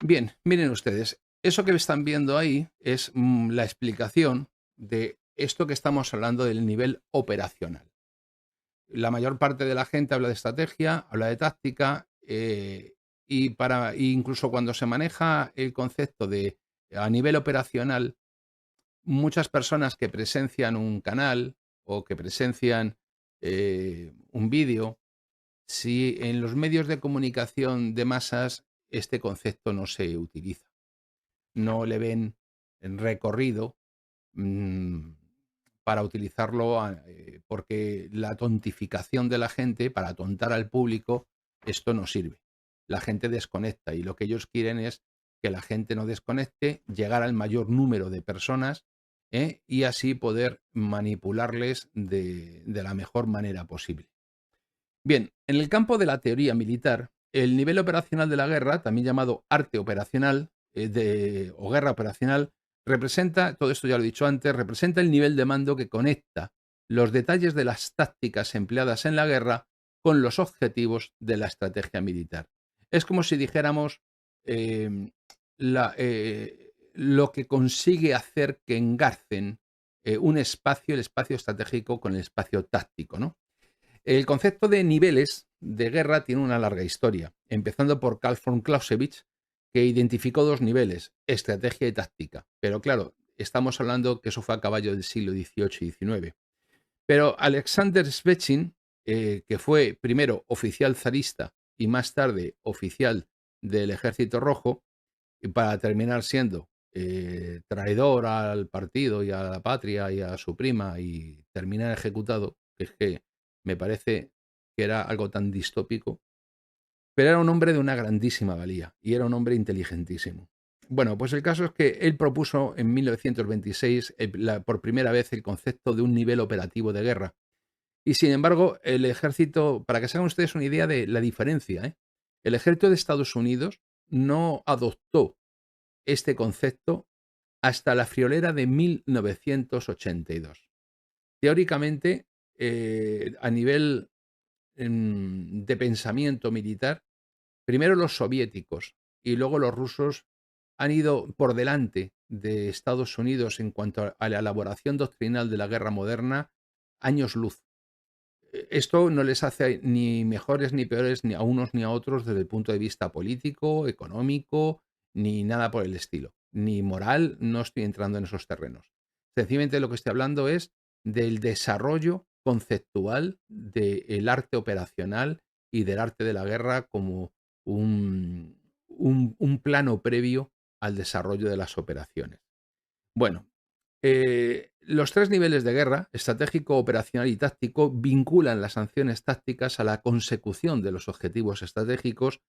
Bien, miren ustedes, eso que están viendo ahí es la explicación de esto que estamos hablando del nivel operacional. La mayor parte de la gente habla de estrategia, habla de táctica, incluso cuando se maneja el concepto de a nivel operacional, muchas personas que presencian un canal o que presencian un vídeo, si en los medios de comunicación de masas este concepto no se utiliza, no le ven en recorrido mm, para utilizarlo, porque la tontificación de la gente, para atontar al público, esto no sirve. La gente desconecta y lo que ellos quieren es que la gente no desconecte, llegar al mayor número de personas, y así poder manipularles de la mejor manera posible. Bien, en el campo de la teoría militar, el nivel operacional de la guerra, también llamado arte operacional o guerra operacional, representa, todo esto ya lo he dicho antes, representa el nivel de mando que conecta los detalles de las tácticas empleadas en la guerra con los objetivos de la estrategia militar. Es como si dijéramos eh, lo que consigue hacer que engarcen un espacio, el espacio estratégico, con el espacio táctico, ¿no? El concepto de niveles de guerra tiene una larga historia, empezando por Karl von Clausewitz, que identificó dos niveles, estrategia y táctica. Pero claro, estamos hablando que eso fue a caballo del siglo XVIII y XIX. Pero Alexander Svechin, que fue primero oficial zarista y más tarde oficial del Ejército Rojo, y para terminar siendo traidor al partido y a la patria y a su prima y terminar ejecutado, que es que me parece que era algo tan distópico, pero era un hombre de una grandísima valía y era un hombre inteligentísimo. Bueno, pues el caso es que él propuso en 1926 por primera vez el concepto de un nivel operativo de guerra. Y sin embargo, el ejército, para que se hagan ustedes una idea de la diferencia, el ejército de Estados Unidos no adoptó este concepto hasta la friolera de 1982. Teóricamente, a nivel de pensamiento militar, primero los soviéticos y luego los rusos han ido por delante de Estados Unidos en cuanto a la elaboración doctrinal de la guerra moderna, años luz. Esto no les hace ni mejores ni peores ni a unos ni a otros desde el punto de vista político, económico, ni nada por el estilo. Ni moral, no estoy entrando en esos terrenos. Sencillamente lo que estoy hablando es del desarrollo conceptual del arte operacional y del arte de la guerra como un plano previo al desarrollo de las operaciones. Bueno, los tres niveles de guerra, estratégico, operacional y táctico, vinculan las sanciones tácticas a la consecución de los objetivos estratégicos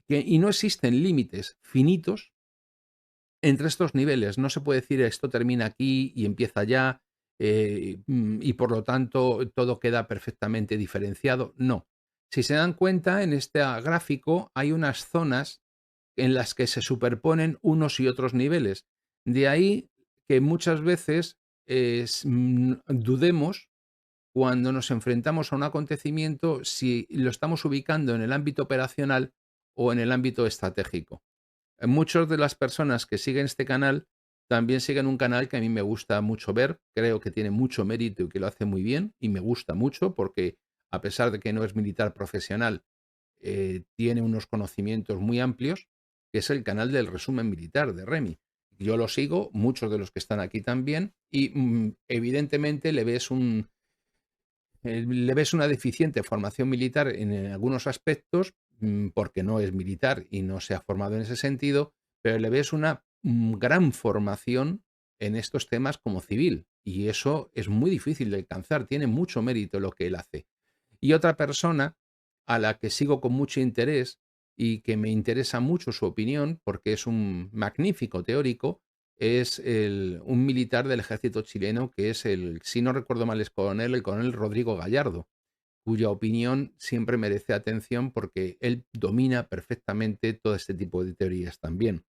y no existen límites finitos entre estos niveles. No se puede decir esto termina aquí y empieza allá, y por lo tanto todo queda perfectamente diferenciado. No. Si se dan cuenta, en este gráfico hay unas zonas en las que se superponen unos y otros niveles. De ahí que muchas veces dudemos cuando nos enfrentamos a un acontecimiento si lo estamos ubicando en el ámbito operacional o en el ámbito estratégico. Muchas de las personas que siguen este canal también siguen un canal que a mí me gusta mucho ver, creo que tiene mucho mérito y que lo hace muy bien y me gusta mucho porque a pesar de que no es militar profesional, tiene unos conocimientos muy amplios, que es el canal del resumen militar de Remy. Yo lo sigo, muchos de los que están aquí también, y evidentemente le ves una deficiente formación militar en algunos aspectos, porque no es militar y no se ha formado en ese sentido, pero le ves una gran formación en estos temas como civil, y eso es muy difícil de alcanzar, tiene mucho mérito lo que él hace. Y otra persona a la que sigo con mucho interés y que me interesa mucho su opinión, porque es un magnífico teórico, es un militar del ejército chileno que es si no recuerdo mal, es el coronel Rodrigo Gallardo, cuya opinión siempre merece atención porque él domina perfectamente todo este tipo de teorías también.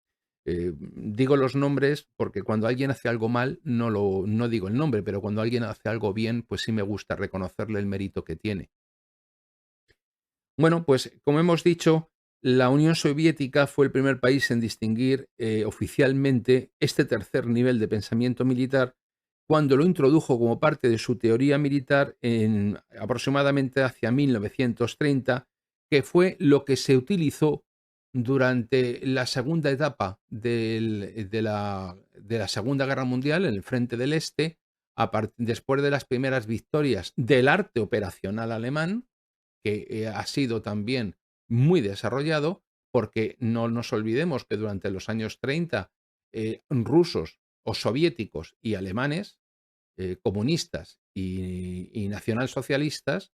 Digo los nombres porque cuando alguien hace algo mal no digo el nombre, pero cuando alguien hace algo bien, pues sí me gusta reconocerle el mérito que tiene. Bueno, pues como hemos dicho, La Unión Soviética fue el primer país en distinguir oficialmente este tercer nivel de pensamiento militar cuando lo introdujo como parte de su teoría militar en aproximadamente hacia 1930, que fue lo que se utilizó durante la segunda etapa de la Segunda Guerra Mundial en el Frente del Este, después de las primeras victorias del arte operacional alemán, que ha sido también muy desarrollado, porque no nos olvidemos que durante los años 30 rusos o soviéticos y alemanes, comunistas y nacionalsocialistas,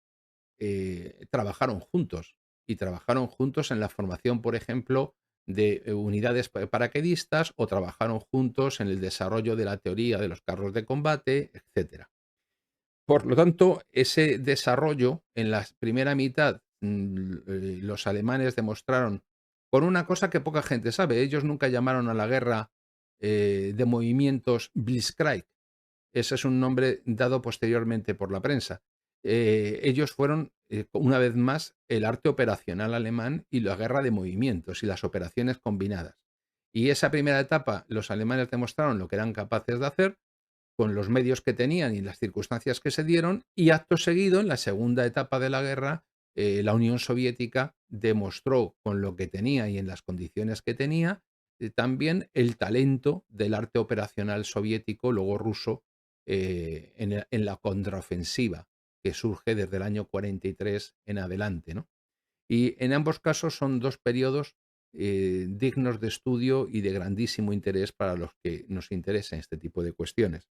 trabajaron juntos en la formación, por ejemplo, de unidades paracaidistas, o trabajaron juntos en el desarrollo de la teoría de los carros de combate, etcétera. Por lo tanto, ese desarrollo en la primera mitad, los alemanes demostraron con una cosa que poca gente sabe. Ellos nunca llamaron a la guerra de movimientos Blitzkrieg. Ese es un nombre dado posteriormente por la prensa. Ellos fueron, una vez más, el arte operacional alemán y la guerra de movimientos y las operaciones combinadas. Y esa primera etapa, los alemanes demostraron lo que eran capaces de hacer con los medios que tenían y las circunstancias que se dieron, y acto seguido, en la segunda etapa de la guerra, la Unión Soviética demostró con lo que tenía y en las condiciones que tenía, también el talento del arte operacional soviético, luego ruso, en la contraofensiva que surge desde el año 43 en adelante, ¿no? Y en ambos casos son dos periodos dignos de estudio y de grandísimo interés para los que nos interesen este tipo de cuestiones.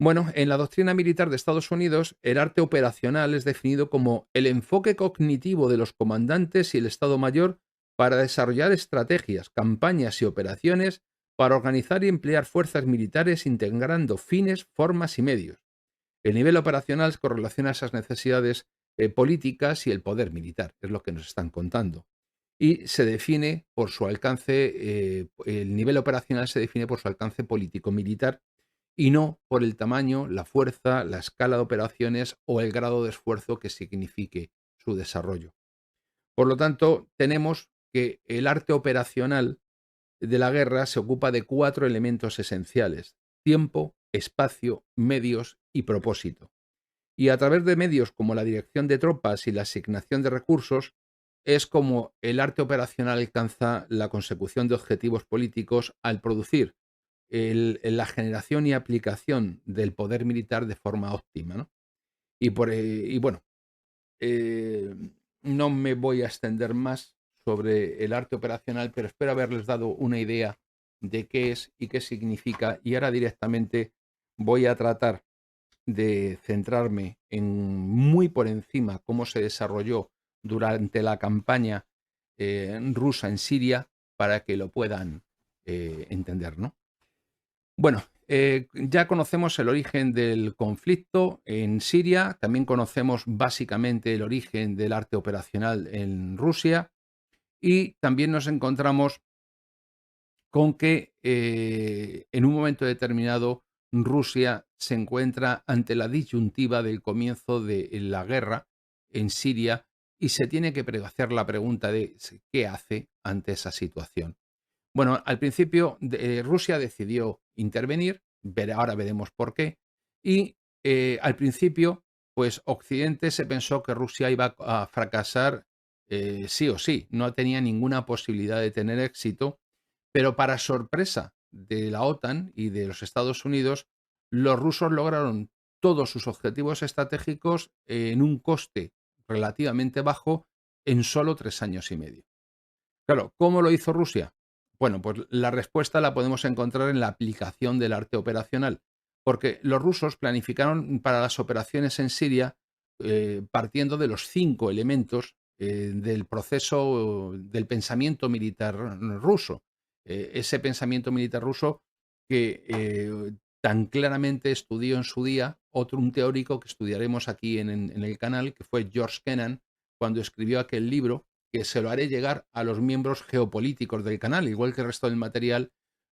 Bueno, en la doctrina militar de Estados Unidos, el arte operacional es definido como el enfoque cognitivo de los comandantes y el Estado Mayor para desarrollar estrategias, campañas y operaciones para organizar y emplear fuerzas militares integrando fines, formas y medios. El nivel operacional correlaciona esas necesidades políticas y el poder militar, es lo que nos están contando. Y se define por su alcance, el nivel operacional se define por su alcance político-militar y no por el tamaño, la fuerza, la escala de operaciones o el grado de esfuerzo que signifique su desarrollo. Por lo tanto, tenemos que el arte operacional de la guerra se ocupa de 4 elementos esenciales: tiempo, espacio, medios y propósito. Y a través de medios como la dirección de tropas y la asignación de recursos, es como el arte operacional alcanza la consecución de objetivos políticos al producir la generación y aplicación del poder militar de forma óptima, ¿no? Y bueno, eh, no me voy a extender más sobre el arte operacional, pero espero haberles dado una idea de qué es y qué significa. Y ahora directamente voy a tratar de centrarme en muy por encima cómo se desarrolló durante la campaña rusa en Siria, para que lo puedan entender, ¿no? Bueno, ya conocemos el origen del conflicto en Siria, también conocemos básicamente el origen del arte operacional en Rusia, y también nos encontramos con que en un momento determinado Rusia se encuentra ante la disyuntiva del comienzo de la guerra en Siria y se tiene que hacer la pregunta de qué hace ante esa situación. Bueno, al principio Rusia decidió intervenir, ahora veremos por qué, y al principio, pues Occidente se pensó que Rusia iba a fracasar sí o sí, no tenía ninguna posibilidad de tener éxito, pero para sorpresa de la OTAN y de los Estados Unidos, los rusos lograron todos sus objetivos estratégicos en un coste relativamente bajo en solo 3 años y medio. Claro, ¿cómo lo hizo Rusia? Bueno, pues la respuesta la podemos encontrar en la aplicación del arte operacional, porque los rusos planificaron para las operaciones en Siria partiendo de los 5 elementos del proceso del pensamiento militar ruso. Ese pensamiento militar ruso que tan claramente estudió en su día un teórico que estudiaremos aquí en el canal, que fue George Kennan, cuando escribió aquel libro, que se lo haré llegar a los miembros geopolíticos del canal, igual que el resto del material.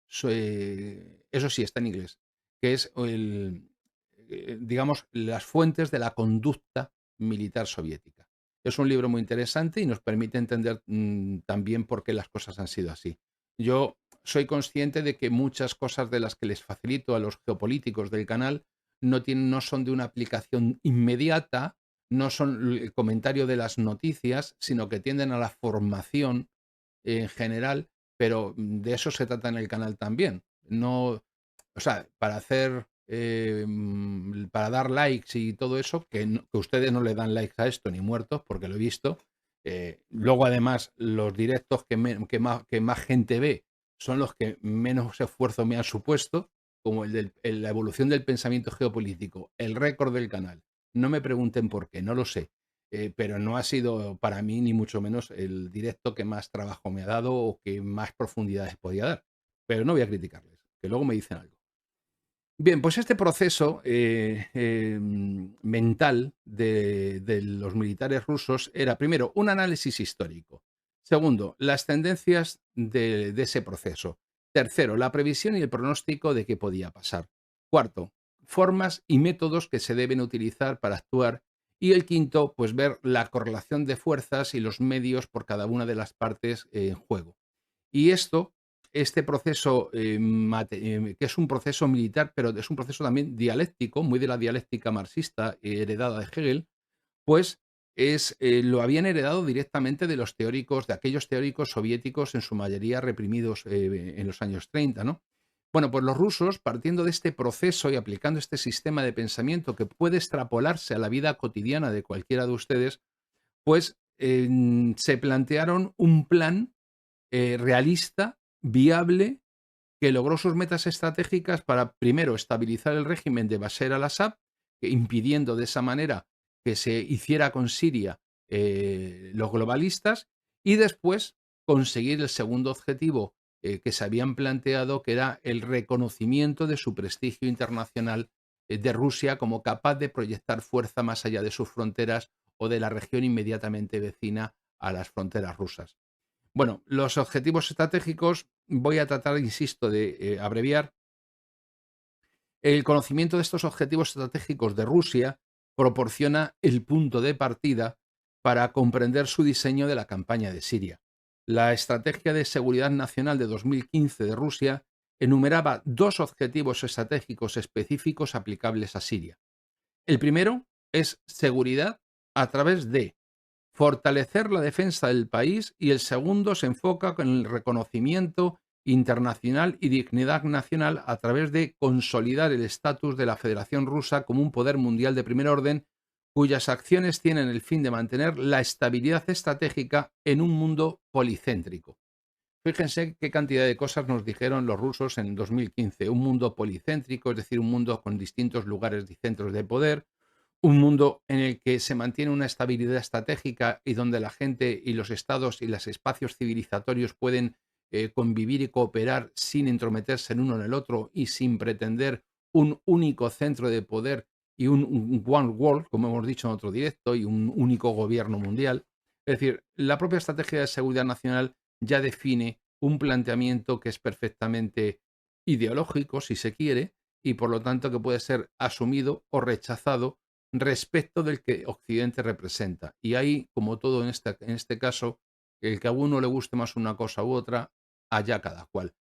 Eso sí, está en inglés, que es digamos, las fuentes de la conducta militar soviética. Es un libro muy interesante y nos permite entender también por qué las cosas han sido así. Yo soy consciente de que muchas cosas de las que les facilito a los geopolíticos del canal no son de una aplicación inmediata, no son el comentario de las noticias, sino que tienden a la formación en general, pero de eso se trata en el canal también. No, o sea, para hacer, para dar likes y todo eso, que ustedes no le dan likes a esto ni muertos, porque lo he visto. Luego, además, los directos que más gente ve son los que menos esfuerzo me han supuesto, como la evolución del pensamiento geopolítico, el récord del canal. No me pregunten por qué, no lo sé. Pero no ha sido para mí ni mucho menos el directo que más trabajo me ha dado o que más profundidades podía dar. Pero no voy a criticarles, que luego me dicen algo. Bien, pues este proceso mental de los militares rusos era, primero, un análisis histórico. Segundo, las tendencias de ese proceso. Tercero, la previsión y el pronóstico de qué podía pasar. Cuarto, formas y métodos que se deben utilizar para actuar. Y el quinto, pues ver la correlación de fuerzas y los medios por cada una de las partes en juego. Y este proceso, que es un proceso militar, pero es un proceso también dialéctico, muy de la dialéctica marxista heredada de Hegel, pues lo habían heredado directamente de los teóricos, de aquellos teóricos soviéticos, en su mayoría reprimidos en los años 30, ¿no? Bueno, pues los rusos, partiendo de este proceso y aplicando este sistema de pensamiento que puede extrapolarse a la vida cotidiana de cualquiera de ustedes, pues se plantearon un plan realista, viable, que logró sus metas estratégicas para, primero, estabilizar el régimen de Bashar al-Assad, impidiendo de esa manera que se hiciera con Siria los globalistas, y después conseguir el segundo objetivo que se habían planteado, que era el reconocimiento de su prestigio internacional de Rusia como capaz de proyectar fuerza más allá de sus fronteras o de la región inmediatamente vecina a las fronteras rusas. Bueno, los objetivos estratégicos voy a tratar, insisto, de abreviar. El conocimiento de estos objetivos estratégicos de Rusia proporciona el punto de partida para comprender su diseño de la campaña de Siria. La Estrategia de Seguridad Nacional de 2015 de Rusia enumeraba dos objetivos estratégicos específicos aplicables a Siria. El primero es seguridad a través de fortalecer la defensa del país, y el segundo se enfoca con el reconocimiento internacional y dignidad nacional a través de consolidar el estatus de la Federación Rusa como un poder mundial de primer orden, cuyas acciones tienen el fin de mantener la estabilidad estratégica en un mundo policéntrico. Fíjense qué cantidad de cosas nos dijeron los rusos en 2015. Un mundo policéntrico, es decir, un mundo con distintos lugares y centros de poder, un mundo en el que se mantiene una estabilidad estratégica y donde la gente y los estados y los espacios civilizatorios pueden convivir y cooperar sin entrometerse en uno en el otro y sin pretender un único centro de poder y un one world, como hemos dicho en otro directo, y un único gobierno mundial. Es decir, la propia estrategia de seguridad nacional ya define un planteamiento que es perfectamente ideológico, si se quiere, y por lo tanto que puede ser asumido o rechazado respecto del que Occidente representa. Y ahí, como todo en este caso, el que a uno le guste más una cosa u otra, allá cada cual.